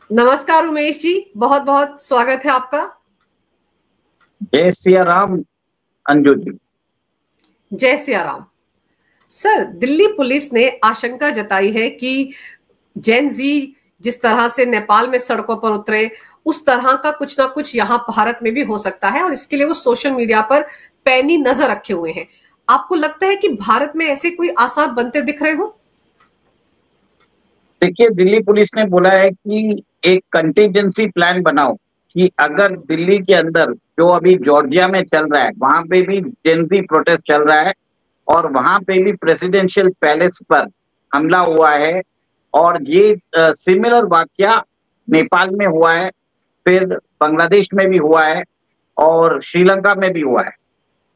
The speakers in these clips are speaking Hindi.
नमस्कार उमेश जी, बहुत बहुत स्वागत है आपका। जय सिया राम अंजू जी। जय सिया राम। सर, दिल्ली पुलिस ने आशंका जताई है कि जेन जी जिस तरह से नेपाल में सड़कों पर उतरे, उस तरह का कुछ ना कुछ यहाँ भारत में भी हो सकता है और इसके लिए वो सोशल मीडिया पर पैनी नजर रखे हुए हैं। आपको लगता है कि भारत में ऐसे कोई आसार बनते दिख रहे हो? देखिए, दिल्ली पुलिस ने बोला है कि एक कंटीजेंसी प्लान बनाओ कि अगर दिल्ली के अंदर जो अभी जॉर्जिया में चल रहा है वहां पे भी जेंजी प्रोटेस्ट चल रहा है और वहां पे भी प्रेसिडेंशियल पैलेस पर हमला हुआ है और ये सिमिलर वाकया नेपाल में हुआ है, फिर बांग्लादेश में भी हुआ है और श्रीलंका में भी हुआ है।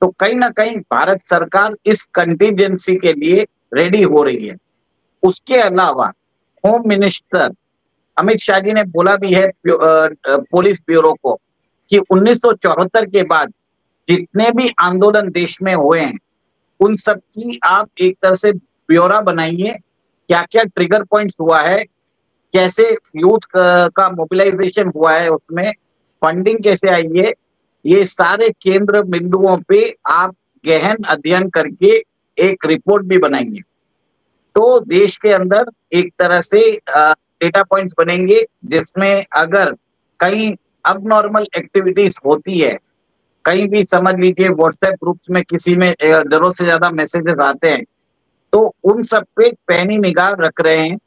तो कहीं ना कहीं भारत सरकार इस कंटीजेंसी के लिए रेडी हो रही है। उसके अलावा होम मिनिस्टर अमित शाह जी ने बोला भी है पुलिस ब्यूरो को कि 1974 के बाद जितने भी आंदोलन देश में हुए हैं उन सब की आप एक तरह से ब्यौरा बनाइए, क्या क्या ट्रिगर पॉइंट्स हुआ है, कैसे यूथ का मोबिलाइजेशन हुआ है, उसमें फंडिंग कैसे आई है, ये सारे केंद्र बिंदुओं पे आप गहन अध्ययन करके एक रिपोर्ट भी बनाइए। तो देश के अंदर एक तरह से डेटा पॉइंट्स बनेंगे जिसमें अगर कहीं अब नॉर्मल एक्टिविटीज होती है, कहीं भी समझ लीजिए व्हाट्सएप ग्रुप्स में किसी में जरूरत से ज्यादा मैसेजेस आते हैं, तो उन सब पे पैनी निगाह रख रहे हैं।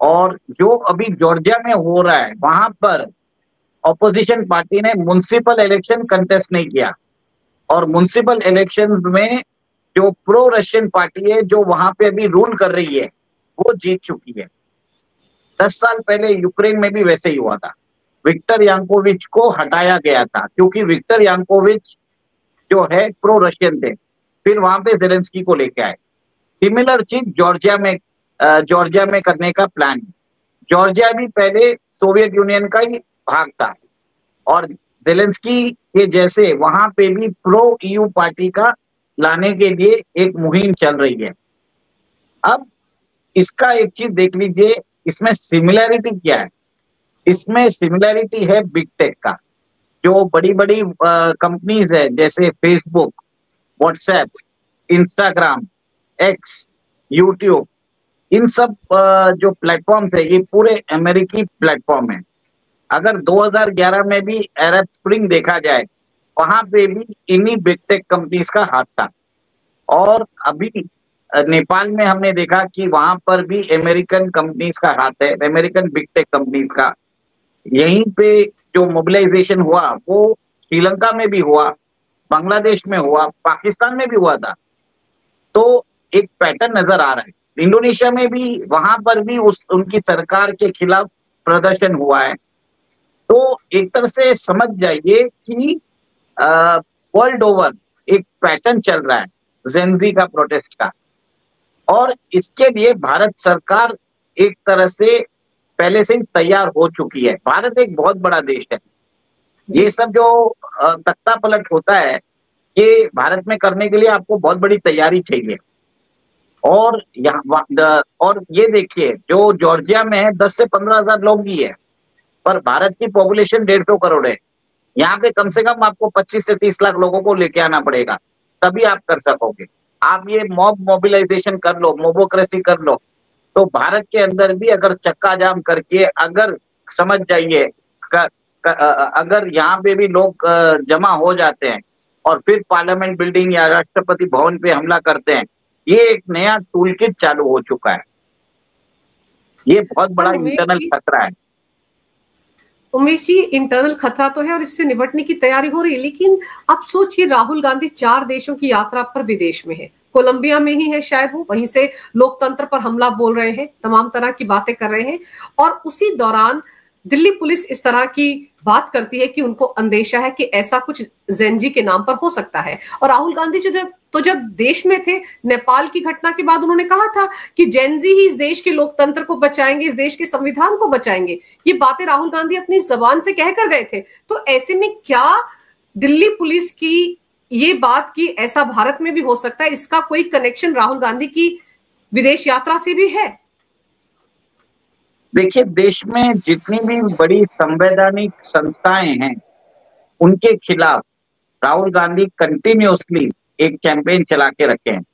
और जो अभी जॉर्जिया में हो रहा है वहां पर ऑपोजिशन पार्टी ने म्युनिसिपल इलेक्शन कंटेस्ट नहीं किया और म्युनिसिपल इलेक्शन में जो प्रो रशियन पार्टी है जो वहां पे अभी रूल कर रही है वो जीत चुकी है। 10 साल पहले यूक्रेन में भी वैसे ही हुआ था, विक्टर यानुकोविच को हटाया गया था क्योंकि विक्टर यानुकोविच जो है प्रो रशियन थे, फिर वहां पे जेलेंस्की को लेके आए। सिमिलर चीज जॉर्जिया में करने का प्लान है। जॉर्जिया भी पहले सोवियत यूनियन का ही भाग था और जेलेंस्की के जैसे वहां पे भी प्रो ईयू पार्टी का लाने के लिए एक मुहिम चल रही है। अब इसका एक चीज देख लीजिए, इसमें सिमिलैरिटी क्या है? इसमें सिमिलैरिटी है बिग टेक का। जो बड़ी बड़ी कंपनीज है जैसे Facebook, WhatsApp, Instagram, X, YouTube, इन सब जो प्लेटफॉर्म्स है ये पूरे अमेरिकी प्लेटफॉर्म है। अगर 2011 में भी अरब स्प्रिंग देखा जाए वहां पे भी इन्हीं बिग टेक कंपनीज का हाथ था और अभी नेपाल में हमने देखा कि वहां पर भी अमेरिकन कंपनीज का हाथ है, अमेरिकन बिग टेक कंपनीज का। यहीं पे जो मोबिलाइजेशन हुआ वो श्रीलंका में भी हुआ, बांग्लादेश में हुआ, पाकिस्तान में भी हुआ था। तो एक पैटर्न नजर आ रहा है। इंडोनेशिया में भी वहां पर भी उनकी सरकार के खिलाफ प्रदर्शन हुआ है। तो एक तरह से समझ जाइए कि वर्ल्ड ओवर एक पैटर्न चल रहा है जेनजी का प्रोटेस्ट का और इसके लिए भारत सरकार एक तरह से पहले से ही तैयार हो चुकी है। भारत एक बहुत बड़ा देश है। ये सब जो तख्ता पलट होता है ये भारत में करने के लिए आपको बहुत बड़ी तैयारी चाहिए। और और ये देखिए जो जॉर्जिया में है 10 से 15 हजार लोग ही है, पर भारत की पॉपुलेशन 150 करोड़ है। यहाँ पे कम से कम आपको 25 से 30 लाख लोगों को लेके आना पड़ेगा, तभी आप कर सकोगे। आप ये मॉब मोबिलाइजेशन कर लो, मोबोक्रेसी कर लो, तो भारत के अंदर भी अगर चक्का जाम करके अगर समझ जाइए अगर यहाँ पे भी लोग जमा हो जाते हैं और फिर पार्लियामेंट बिल्डिंग या राष्ट्रपति भवन पे हमला करते हैं, ये एक नया टूल किट चालू हो चुका है। ये बहुत बड़ा इंटरनल खतरा है। उमेश जी, इंटरनल खतरा तो है और इससे निपटने की तैयारी हो रही है, लेकिन आप सोचिए राहुल गांधी 4 देशों की यात्रा पर विदेश में है, कोलंबिया में ही है शायद, वो वहीं से लोकतंत्र पर हमला बोल रहे हैं, तमाम तरह की बातें कर रहे हैं और उसी दौरान दिल्ली पुलिस इस तरह की बात करती है कि उनको अंदेशा है कि ऐसा कुछ जेनजी के नाम पर हो सकता है। और राहुल गांधी जब देश में थे, नेपाल की घटना के बाद उन्होंने कहा था कि जेनजी ही इस देश के लोकतंत्र को बचाएंगे, इस देश के संविधान को बचाएंगे। ये बातें राहुल गांधी अपनी जबान से कहकर गए थे। तो ऐसे में क्या दिल्ली पुलिस की ये बात कि ऐसा भारत में भी हो सकता है, इसका कोई कनेक्शन राहुल गांधी की विदेश यात्रा से भी है? देखिए, देश में जितनी भी बड़ी संवैधानिक संस्थाएं हैं, उनके खिलाफ राहुल गांधी कंटिन्यूअसली एक कैंपेन चला के रखे हैं।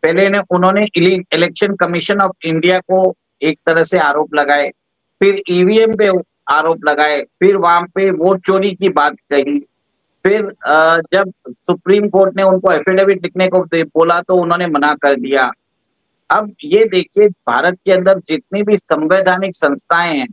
पहले ने उन्होंने इलेक्शन कमीशन ऑफ इंडिया को एक तरह से आरोप लगाए, फिर ईवीएम पे आरोप लगाए, फिर वहां पे वोट चोरी की बात कही, फिर जब सुप्रीम कोर्ट ने उनको एफिडेविट लिखने को बोला तो उन्होंने मना कर दिया। अब ये देखिए, भारत के अंदर जितनी भी संवैधानिक संस्थाएं हैं,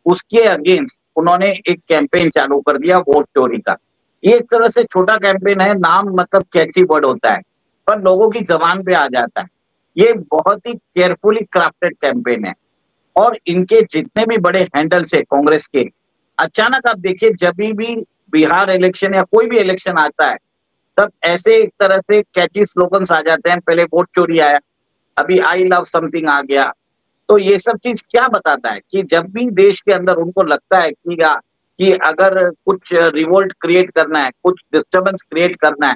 उसके अगेंस्ट उन्होंने एक कैंपेन चालू कर दिया वोट चोरी का। ये एक तरह से छोटा कैंपेन है, नाम मतलब कैची वर्ड होता है, पर लोगों की जबान पे आ जाता है। ये बहुत ही केयरफुली क्राफ्टेड कैंपेन है और इनके जितने भी बड़े हैंडल्स है कांग्रेस के, अचानक आप देखिए जब भी बिहार इलेक्शन या कोई भी इलेक्शन आता है, तब ऐसे एक तरह से कैची स्लोगन्स आ जाते हैं। पहले वोट चोरी आया, अभी आई लव समथिंग आ गया। तो ये सब चीज क्या बताता है कि जब भी देश के अंदर उनको लगता है कि अगर कुछ रिवोल्ट क्रिएट करना है, कुछ डिस्टर्बेंस क्रिएट करना है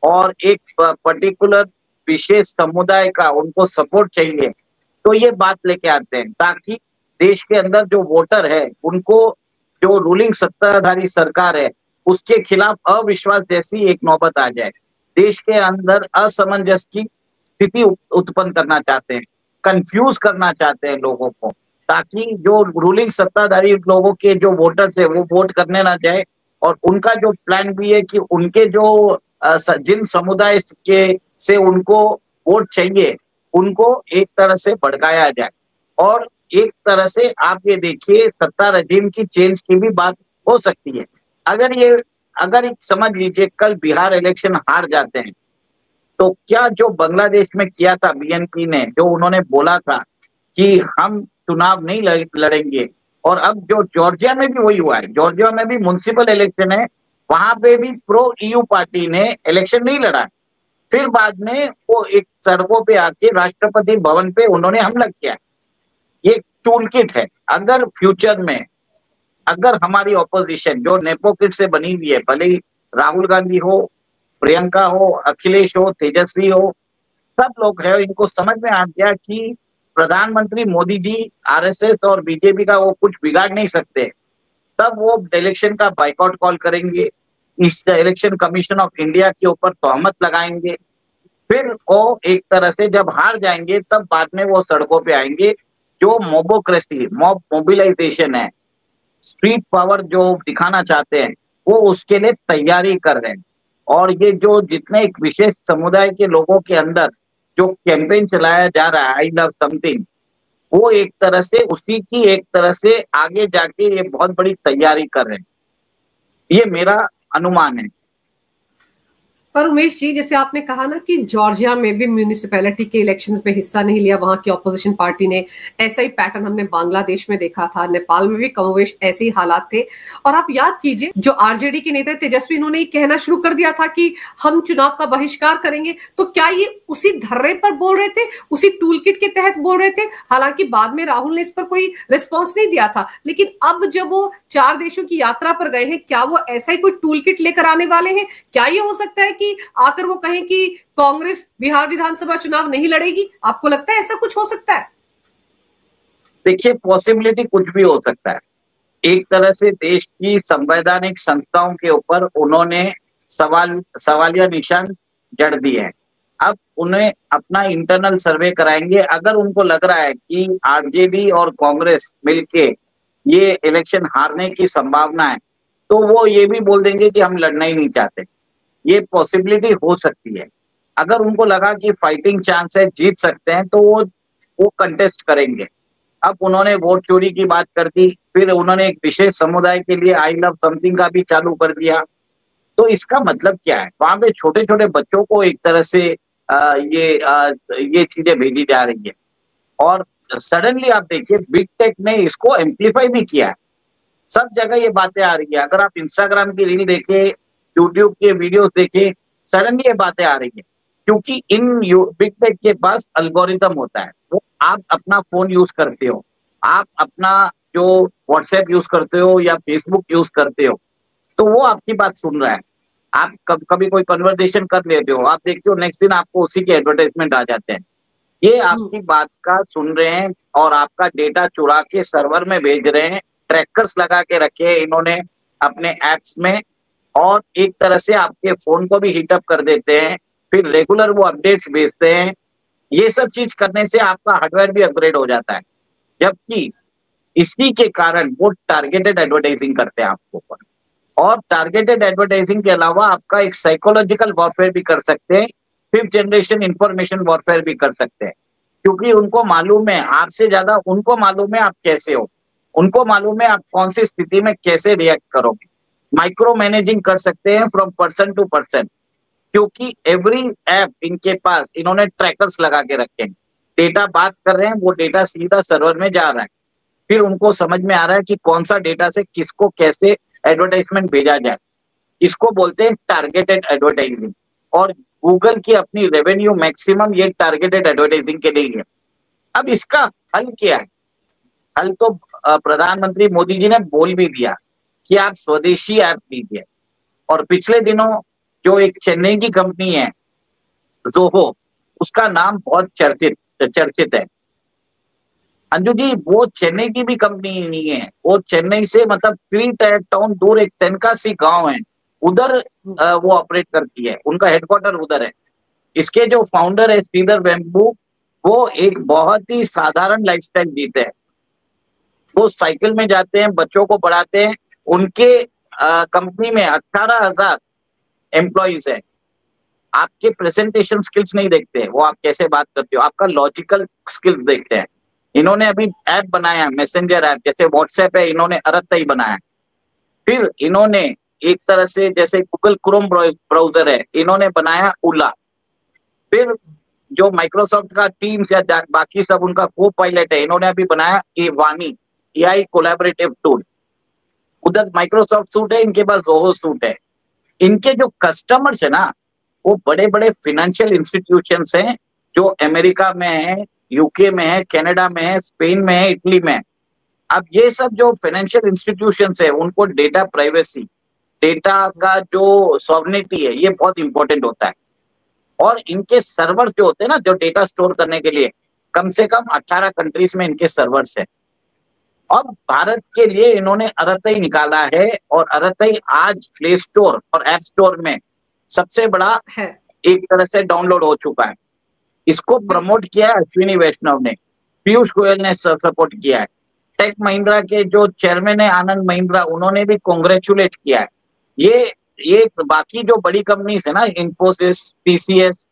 और एक पर्टिकुलर विशेष समुदाय का उनको सपोर्ट चाहिए, तो ये बात लेके आते हैं ताकि देश के अंदर जो वोटर है उनको, जो रूलिंग सत्ताधारी सरकार है, उसके खिलाफ अविश्वास जैसी एक नौबत आ जाए। देश के अंदर असमंजस की स्थिति उत्पन्न करना चाहते हैं, कंफ्यूज करना चाहते हैं लोगों को, ताकि जो रूलिंग सत्ताधारी लोगों के जो वोटर्स है वो वोट करने ना जाए। और उनका जो प्लान भी है कि उनके जो जिन समुदाय के से उनको वोट चाहिए, उनको एक तरह से भड़काया जाए। और एक तरह से आप ये देखिए, सत्ता रजीम की चेंज की भी बात हो सकती है। अगर समझ लीजिए कल बिहार इलेक्शन हार जाते हैं, तो क्या जो बांग्लादेश में किया था बीएनपी ने, जो उन्होंने बोला था कि हम चुनाव नहीं लड़ेंगे, और अब जो जॉर्जिया में भी वही हुआ है। जॉर्जिया में भी म्युनिसिपल इलेक्शन है, वहां पे भी प्रो ईयू पार्टी ने इलेक्शन नहीं लड़ा। फिर बाद में वो एक सड़कों पे आके राष्ट्रपति भवन पे उन्होंने हमला किया। ये टूल किट है। अगर फ्यूचर में अगर हमारी ऑपोजिशन जो नेपोकिट से बनी हुई है, भले ही राहुल गांधी हो, प्रियंका हो, अखिलेश हो, तेजस्वी हो, सब लोग हैं, इनको समझ में आ गया कि प्रधानमंत्री मोदी जी आरएसएस और बीजेपी का वो कुछ बिगाड़ नहीं सकते, तब वो इलेक्शन का बाइकआउट कॉल करेंगे, इस इलेक्शन कमीशन ऑफ इंडिया के ऊपर तोहमत लगाएंगे। फिर वो एक तरह से जब हार जाएंगे, तब बाद में वो सड़कों पे आएंगे। जो मोबोक्रेसी, मॉब मोबिलाइजेशन है, स्ट्रीट पावर जो दिखाना चाहते हैं, वो उसके लिए तैयारी कर रहे हैं। और ये जो जितने एक विशेष समुदाय के लोगों के अंदर जो कैंपेन चलाया जा रहा है, आई लव समथिंग, वो एक तरह से उसी की एक तरह से आगे जाके ये बहुत बड़ी तैयारी कर रहे हैं। ये मेरा अनुमान है। पर उमेश जी, जैसे आपने कहा ना कि जॉर्जिया में भी म्यूनिसिपैलिटी के इलेक्शंस में हिस्सा नहीं लिया वहां की ऑपोजिशन पार्टी ने, ऐसा ही पैटर्न हमने बांग्लादेश में देखा था, नेपाल में भी कमोवेश ऐसे ही हालात थे। और आप याद कीजिए, जो आरजेडी के नेता तेजस्वी, इन्होंने कहना शुरू कर दिया था कि हम चुनाव का बहिष्कार करेंगे। तो क्या ये उसी धर्रे पर बोल रहे थे, उसी टूल किट के तहत बोल रहे थे? हालांकि बाद में राहुल ने इस पर कोई रिस्पॉन्स नहीं दिया था, लेकिन अब जब वो 4 देशों की यात्रा पर गए हैं, क्या वो ऐसा ही कोई टूल किट लेकर आने वाले हैं? क्या ये हो सकता है कि आकर वो कहें कि कांग्रेस बिहार विधानसभा चुनाव नहीं लड़ेगी? आपको लगता है ऐसा कुछ हो सकता है? देखिए, पॉसिबिलिटी कुछ भी हो सकता है। एक तरह से देश की संवैधानिक संस्थाओं के ऊपर उन्होंने सवालिया निशान जड़ दिए हैं। अब उन्हें अपना इंटरनल सर्वे कराएंगे। अगर उनको लग रहा है कि आरजेडी और कांग्रेस मिलके ये इलेक्शन हारने की संभावना है, तो वो ये भी बोल देंगे कि हम लड़ना ही नहीं चाहते। ये पॉसिबिलिटी हो सकती है। अगर उनको लगा कि फाइटिंग चांस है, जीत सकते हैं, तो वो कंटेस्ट करेंगे। अब उन्होंने वोट चोरी की बात कर दी, फिर उन्होंने एक विशेष समुदाय के लिए आई लव समथिंग का भी चालू कर दिया। तो इसका मतलब क्या है? वहां पे छोटे छोटे बच्चों को एक तरह से ये चीजें भेजी जा रही है। और सडनली आप देखिए, बिग टेक ने इसको एम्पलीफाई भी किया है। सब जगह ये बातें आ रही है। अगर आप इंस्टाग्राम की रील देखें, यूट्यूब के वीडियोस देखें, सडनली ये बातें आ रही है, क्योंकि इन बिग टेक के पास अल्गोरिदम होता है। वो आप अपना फोन यूज करते हो, आप अपना जो व्हाट्सएप यूज करते हो या फेसबुक यूज करते हो, तो वो आपकी बात सुन रहा है। आप कभी कोई कन्वर्सेशन कर लेते हो, आप देखते हो नेक्स्ट दिन आपको उसी के एडवर्टाइजमेंट आ जाते हैं। ये आपकी बात का सुन रहे हैं और आपका डेटा चुरा के सर्वर में भेज रहे हैं, ट्रैकर्स लगा के रखे हैं इन्होंने अपने एप्स में, और एक तरह से आपके फोन को भी हीटअप कर देते हैं, फिर रेगुलर वो अपडेट्स भेजते हैं। ये सब चीज करने से आपका हार्डवेयर भी अपग्रेड हो जाता है, जबकि इसी के कारण वो टारगेटेड एडवर्टाइजिंग करते हैं आपके ऊपर। और टारगेटेड एडवर्टाइजिंग के अलावा आपका एक साइकोलॉजिकल वॉरफेयर भी कर सकते हैं, फिफ्थ जनरेशन इंफॉर्मेशन वॉरफेयर भी कर सकते हैं, क्योंकि उनको मालूम है, आपसे ज्यादा उनको मालूम है आप कैसे हो, उनको मालूम है आप कौन सी स्थिति में कैसे रिएक्ट करोगे। माइक्रो मैनेजिंग कर सकते हैं फ्रॉम पर्सन टू पर्सन, क्योंकि एवरी ऐप इनके पास इन्होंने ट्रैकर्स लगा के रखे हैं। डेटा बात कर रहे हैं, वो डेटा सीधा सर्वर में जा रहा है, फिर उनको समझ में आ रहा है कि कौन सा डेटा से किसको कैसे एडवर्टाइजमेंट भेजा जाए। इसको बोलते हैं टारगेटेड एडवर्टाइजिंग, और गूगल की अपनी रेवेन्यू मैक्सिमम ये टारगेटेड एडवर्टाइजिंग के लिए है। अब इसका हल क्या है? हल तो प्रधानमंत्री मोदी जी ने बोल भी दिया कि आप स्वदेशी ऐप दीजिए। और पिछले दिनों जो एक चेन्नई की कंपनी है जोहो, उसका नाम बहुत चर्चित है। अंजू जी, वो चेन्नई की भी कंपनी नहीं है, वो चेन्नई से मतलब 3 टाउन दूर एक तेनकासी गांव है, उधर वो ऑपरेट करती है, उनका हेडक्वार्टर उधर है। इसके जो फाउंडर है श्रीधर वेम्बू, वो एक बहुत ही साधारण लाइफस्टाइल जीते हैं। वो साइकिल में जाते हैं, बच्चों को पढ़ाते हैं। उनके कंपनी में 18,000 एम्प्लॉइज है। आपके प्रेजेंटेशन स्किल्स नहीं देखते, वो आप कैसे बात करते हो, आपका लॉजिकल स्किल्स देखते हैं। इन्होंने अभी ऐप बनाया, मैसेंजर ऐप, जैसे व्हाट्सएप है, इन्होंने अरत्तई बनाया। फिर इन्होंने एक तरह से जैसे गूगल क्रोम ब्राउजर है, इन्होंने बनाया उला। फिर जो माइक्रोसॉफ्ट का टीम्स या बाकी सब उनका को पायलट है, इन्होंने अभी बनाया ये वानी, एआई कोलैबोरेटिव टूल। उधर माइक्रोसॉफ्ट सूट है, इनके पास जोहो सूट है। इनके जो कस्टमर्स है ना, वो बड़े बड़े फाइनेंशियल इंस्टीट्यूशंस हैं, जो अमेरिका में है, यूके में है, कनाडा में है, स्पेन में है, इटली में है। अब ये सब जो फाइनेंशियल इंस्टीट्यूशंस है, उनको डेटा प्राइवेसी, डेटा का जो सॉवरेनिटी है, ये बहुत इंपॉर्टेंट होता है। और इनके सर्वर्स जो होते हैं ना, जो डेटा स्टोर करने के लिए, कम से कम 18 कंट्रीज में इनके सर्वर्स है। अब भारत के लिए इन्होंने अरत्तई निकाला है, और अरत्तई आज प्ले स्टोर और ऐप स्टोर में सबसे बड़ा है, एक तरह से डाउनलोड हो चुका है। इसको प्रमोट किया है अश्विनी वैष्णव ने, पीयूष गोयल ने सपोर्ट किया है, टेक महिंद्रा के जो चेयरमैन है आनंद महिंद्रा, उन्होंने भी कॉन्ग्रेचुलेट किया है। ये बाकी जो बड़ी कंपनीज है ना, इन्फोसिस, टीसीएस,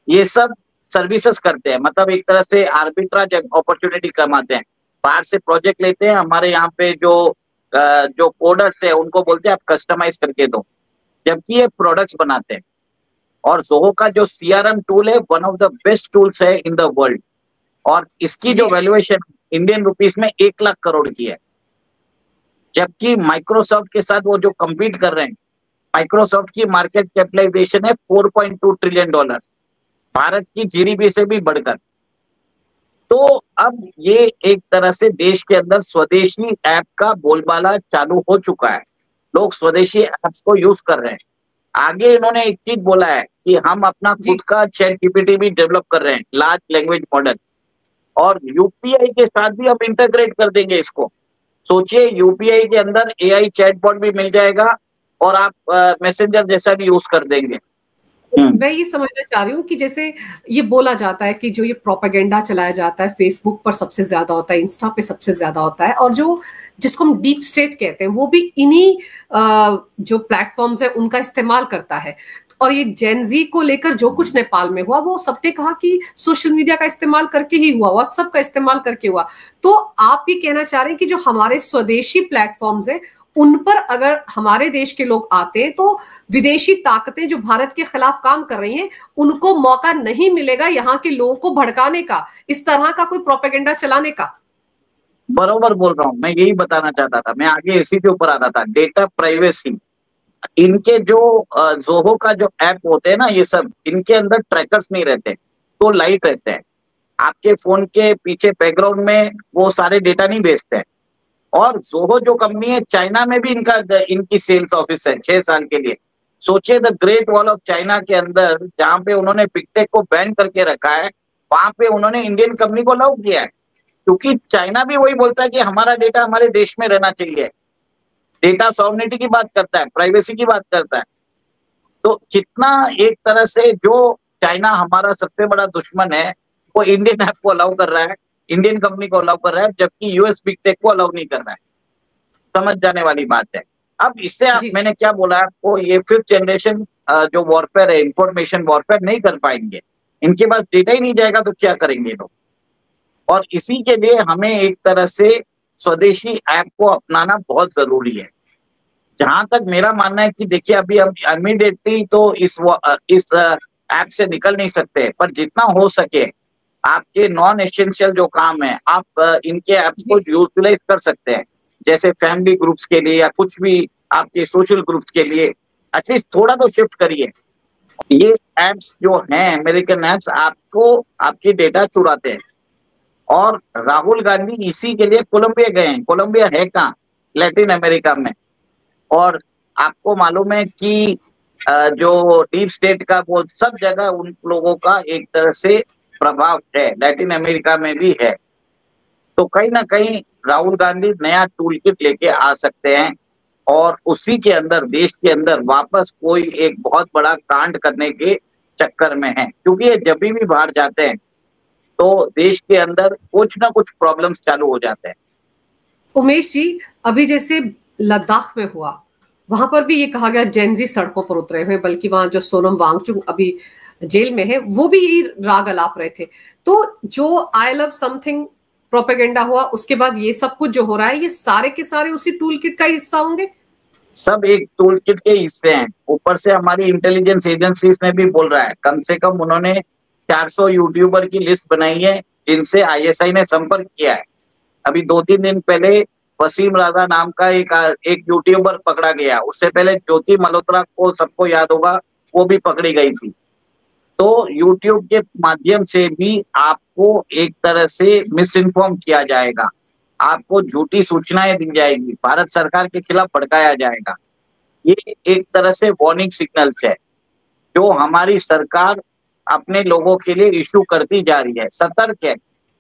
ये सब सर्विसेज करते हैं, मतलब एक तरह से आर्बिट्राज अपॉर्चुनिटी कमाते हैं। बाहर से प्रोजेक्ट लेते हैं, हमारे यहाँ पे जो कोडर्स है उनको बोलते हैं आप कस्टमाइज करके दो, जबकि ये प्रोडक्ट्स बनाते हैं। और जोहो का जो सीआरएम टूल है, one of the best tools है इन द वर्ल्ड, और इसकी जो वैल्यूएशन इंडियन रुपीस में 1 लाख करोड़ की है। जबकि माइक्रोसॉफ्ट के साथ वो जो कम्पीट कर रहे हैं, माइक्रोसॉफ्ट की मार्केट कैपिटलाइजेशन है $4.2 ट्रिलियन, भारत की जीडीपी से भी बढ़कर। तो अब ये एक तरह से देश के अंदर स्वदेशी ऐप का बोलबाला चालू हो चुका है, लोग स्वदेशी ऐप्स को यूज कर रहे हैं। आगे इन्होंने एक चीज बोला है कि हम अपना खुद का चैट जीपीटी भी डेवलप कर रहे हैं, लार्ज लैंग्वेज मॉडल, और यूपीआई के साथ भी हम इंटीग्रेट कर देंगे इसको। सोचिए, यूपीआई के अंदर एआई चैटबॉट भी मिल जाएगा, और आप मैसेंजर जैसा भी यूज कर देंगे। मैं ये समझना चाह रही हूँ कि जैसे ये बोला जाता है कि जो ये प्रोपेगेंडा चलाया जाता है, फेसबुक पर सबसे ज्यादा होता है, इंस्टा पे सबसे ज्यादा होता है, और जो जिसको हम डीप स्टेट कहते हैं, वो भी इन्हीं जो प्लेटफॉर्म्स है उनका इस्तेमाल करता है। और ये जेनजी को लेकर जो कुछ नेपाल में हुआ, वो सबने कहा कि सोशल मीडिया का इस्तेमाल करके ही हुआ, व्हाट्सएप का इस्तेमाल करके हुआ। तो आप ये कहना चाह रहे हैं कि जो हमारे स्वदेशी प्लेटफॉर्म्स है, उन पर अगर हमारे देश के लोग आते हैं, तो विदेशी ताकतें जो भारत के खिलाफ काम कर रही हैं, उनको मौका नहीं मिलेगा यहाँ के लोगों को भड़काने का, इस तरह का कोई प्रोपेगेंडा चलाने का। बरोबर बोल रहा हूँ, मैं यही बताना चाहता था, मैं आगे इसी के ऊपर आता था। डेटा प्राइवेसी, इनके जो जोहो का जो ऐप होते हैं ना, ये सब, इनके अंदर ट्रैकर्स नहीं रहते, तो लाइट रहते हैं आपके फोन के पीछे बैकग्राउंड में, वो सारे डेटा नहीं भेजते हैं। और जोहो जो कंपनी है, चाइना में भी इनकी सेल्स ऑफिस है 6 साल के लिए। सोचिए, the great wall of China के अंदर, जहां पे उन्होंने बिग टेक को बैन करके रखा है, वहां पे उन्होंने इंडियन कंपनी को अलाउ किया है, क्योंकि चाइना भी वही बोलता है कि हमारा डेटा हमारे देश में रहना चाहिए। डेटा सॉवरेनिटी की बात करता है, प्राइवेसी की बात करता है। तो जितना एक तरह से जो चाइना हमारा सबसे बड़ा दुश्मन है, वो इंडियन ऐप को अलाउ कर रहा है, इंडियन कंपनी को अलाउ कर रहा है, जबकि यूएस बिग टेक को अलाउ नहीं कर रहा है। समझ जाने वाली बात है। अब इससे जी मैंने क्या बोला आपको, ये 5th जनरेशन जो वॉरफेयर है, इंफॉर्मेशन वॉरफेयर नहीं कर पाएंगे। इनके पास डेटा ही नहीं जाएगा तो क्या करेंगे लोग। और इसी के लिए हमें एक तरह से स्वदेशी ऐप को अपनाना बहुत जरूरी है। जहां तक मेरा मानना है कि देखिए, अभी हम इमीडिएटली तो इस ऐप से निकल नहीं सकते, पर जितना हो सके आपके नॉन एसेंशियल जो काम है, आप इनके ऐप्स को जी यूटिलाइज कर सकते हैं। जैसे फैमिली ग्रुप्स के लिए या कुछ भी आपके सोशल ग्रुप्स के लिए एटलीस्ट थोड़ा तो शिफ्ट करिए। ये ऐप्स जो हैं, अमेरिकन ऐप्स, आपको आपकी डेटा चुराते हैं। और राहुल गांधी इसी के लिए कोलंबिया गए हैं। कोलंबिया है कहाँ? लैटिन अमेरिका में। और आपको मालूम है कि जो डीप स्टेट का वो सब जगह उन लोगों का एक तरह से प्रभाव है, लैटिन अमेरिका में भी है। तो कहीं ना कहीं राहुल गांधी नया टूल किट लेके आ सकते हैं और उसी के अंदर, देश के अंदर वापस कोई एक बहुत बड़ा कांड करने के चक्कर में है। क्योंकि ये जब भी बाहर जाते हैं तो देश के अंदर कुछ ना कुछ प्रॉब्लम्स चालू हो जाते हैं। उमेश जी, अभी जैसे लद्दाख में हुआ, वहां पर भी ये कहा गया जेनजी सड़कों पर उतरे हुए, बल्कि वहां जो सोनम वांगचुक अभी जेल में है वो भी यही राग अलाप रहे थे। तो जो आई लव समथिंग प्रोपेगेंडा हुआ, उसके बाद ये सब कुछ जो हो रहा है, ये सारे के सारे उसी टूल किट का हिस्सा होंगे। सब एक टूल किट के हिस्से हैं। ऊपर से हमारी इंटेलिजेंस एजेंसीज ने भी बोल रहा है, कम से कम उन्होंने 400 यूट्यूबर की लिस्ट बनाई है जिनसे आईएसआई ने संपर्क किया है। अभी 2-3 दिन पहले वसीम राजा नाम का एक यूट्यूबर पकड़ा गया। उससे पहले ज्योति मल्होत्रा को सबको याद होगा, वो भी पकड़ी गई थी। तो यूट्यूब के माध्यम से भी आपको एक तरह से मिस इन्फॉर्म किया जाएगा, आपको झूठी सूचनाएं दी जाएगी, भारत सरकार के खिलाफ भड़काया जाएगा। ये एक तरह से वार्निंग सिग्नल्स है जो हमारी सरकार अपने लोगों के लिए इशू करती जा रही है, सतर्क है।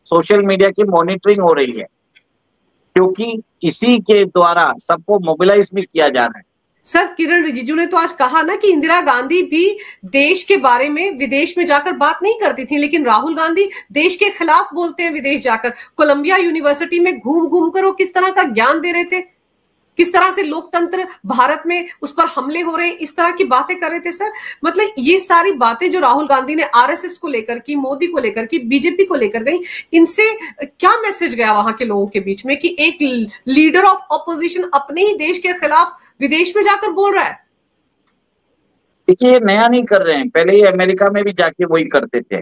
सोशल मीडिया की मॉनिटरिंग हो रही है, क्योंकि इसी के द्वारा सबको मोबिलाइज भी किया जा रहा है। सर, किरण रिजिजू ने तो आज कहा ना कि इंदिरा गांधी भी देश के बारे में विदेश में जाकर बात नहीं करती थी, लेकिन राहुल गांधी देश के खिलाफ बोलते हैं विदेश जाकर। कोलंबिया यूनिवर्सिटी में घूम घूम कर वो किस तरह का ज्ञान दे रहे थे, किस तरह से लोकतंत्र भारत में उस पर हमले हो रहे हैं, इस तरह की बातें कर रहे थे सर। मतलब ये सारी बातें जो राहुल गांधी ने आरएसएस को लेकर की, मोदी को लेकर की, बीजेपी को लेकर गई, इनसे क्या मैसेज गया वहां के लोगों के बीच में कि एक लीडर ऑफ ऑपोजिशन अपने ही देश के खिलाफ विदेश में जाकर बोल रहा है। देखिए, ये नया नहीं कर रहे हैं, पहले ये अमेरिका में भी जाके वही करते थे।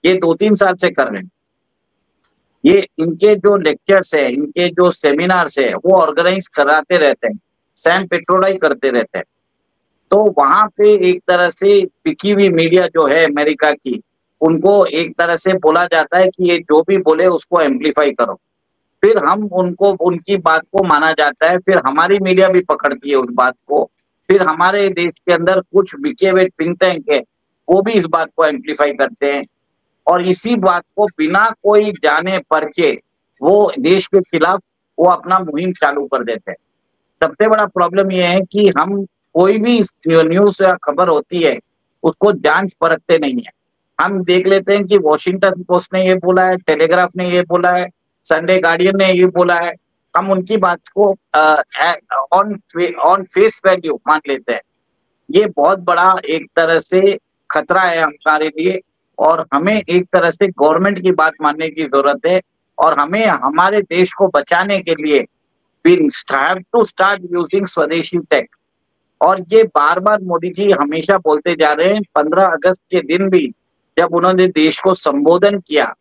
ये 2-3 साल से कर रहे हैं। ये इनके जो लेक्चर्स है, इनके जो सेमिनार्स है, वो ऑर्गेनाइज कराते रहते हैं, सैम पिट्रोडा ही करते रहते हैं। तो वहां पे एक तरह से बिकी हुई मीडिया जो है अमेरिका की, उनको एक तरह से बोला जाता है कि ये जो भी बोले उसको एम्पलीफाई करो। फिर हम उनको, उनकी बात को माना जाता है, फिर हमारी मीडिया भी पकड़ती है उस बात को। फिर हमारे देश के अंदर कुछ बिके हुए थिंक टैंक है, वो भी इस बात को एम्पलीफाई करते हैं और इसी बात को बिना कोई जाने परखे वो देश के खिलाफ वो अपना मुहिम चालू कर देते हैं। सबसे बड़ा प्रॉब्लम ये है कि हम कोई भी न्यूज या खबर होती है उसको जांच परखते नहीं है। हम देख लेते हैं कि वॉशिंगटन पोस्ट ने ये बोला है, टेलीग्राफ ने ये बोला है, संडे गार्डियन ने ये बोला है, हम उनकी बात को ऑन फेस वैल्यू मान लेते हैं। ये बहुत बड़ा एक तरह से खतरा है हमारे लिए और हमें एक तरह से गवर्नमेंट की बात मानने की जरूरत है और हमें हमारे देश को बचाने के लिए we have to start using स्वदेशी टेक। और ये बार बार मोदी जी हमेशा बोलते जा रहे हैं। 15 अगस्त के दिन भी जब उन्होंने देश को संबोधन किया,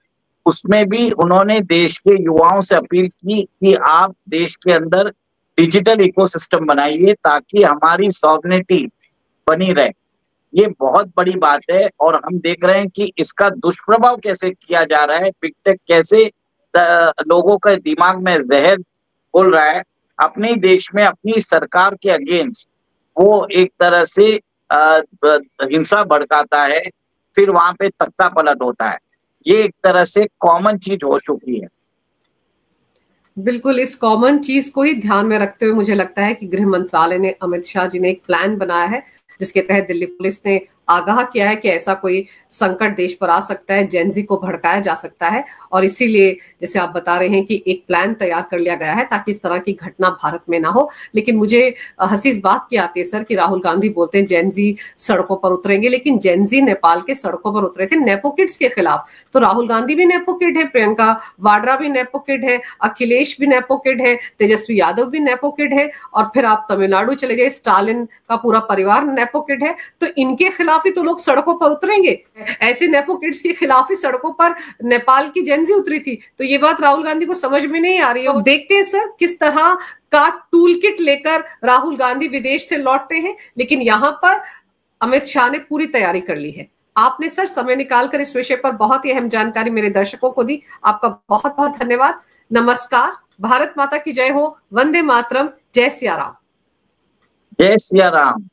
उसमें भी उन्होंने देश के युवाओं से अपील की कि आप देश के अंदर डिजिटल इकोसिस्टम बनाइए ताकि हमारी सॉवरेनिटी बनी रहे। ये बहुत बड़ी बात है और हम देख रहे हैं कि इसका दुष्प्रभाव कैसे किया जा रहा है। बिग टेक कैसे लोगों के दिमाग में जहर बोल रहा है, अपने देश में अपनी सरकार के अगेंस्ट वो एक तरह से हिंसा भड़काता है, फिर वहां पे तख्ता पलट होता है। ये एक तरह से कॉमन चीज हो चुकी है। बिल्कुल, इस कॉमन चीज को ही ध्यान में रखते हुए मुझे लगता है कि गृह मंत्रालय ने, अमित शाह जी ने एक प्लान बनाया है जिसके तहत दिल्ली पुलिस ने आगाह किया है कि ऐसा कोई संकट देश पर आ सकता है, जेनजी को भड़काया जा सकता है, और इसीलिए जैसे आप बता रहे हैं कि एक प्लान तैयार कर लिया गया है ताकि इस तरह की घटना भारत में ना हो। लेकिन मुझे हंसी इस बात की आती है सर कि राहुल गांधी बोलते हैं जेनजी सड़कों पर उतरेंगे, लेकिन जेनजी नेपाल के सड़कों पर उतरे थे नेपो किड्स के खिलाफ। तो राहुल गांधी भी नेपो किड है, प्रियंका वाड्रा भी नेपो किड है, अखिलेश भी नेपो किड है, तेजस्वी यादव भी नेपो किड है, और फिर आप तमिलनाडु चले जाइए, स्टालिन का पूरा परिवार नेपो किड है। तो इनके खिलाफ ही तो लोग सड़कों पर उतरेंगे, ऐसे नेपो किड्स के खिलाफ ही सड़कों पर नेपाल की जेनजी उतरी थी। तो ये बात राहुल गांधी को समझ में नहीं आ रही है। देखते हैं सर किस तरह का टूल किट लेकर राहुल गांधी विदेश से लौटते हैं, लेकिन यहां पर अमित शाह ने पूरी तैयारी कर ली है। आपने सर समय निकालकर इस विषय पर बहुत ही अहम जानकारी मेरे दर्शकों को दी, आपका बहुत बहुत धन्यवाद। नमस्कार, भारत माता की जय हो, वंदे मातरम, जय सिया राम। जय सिया राम।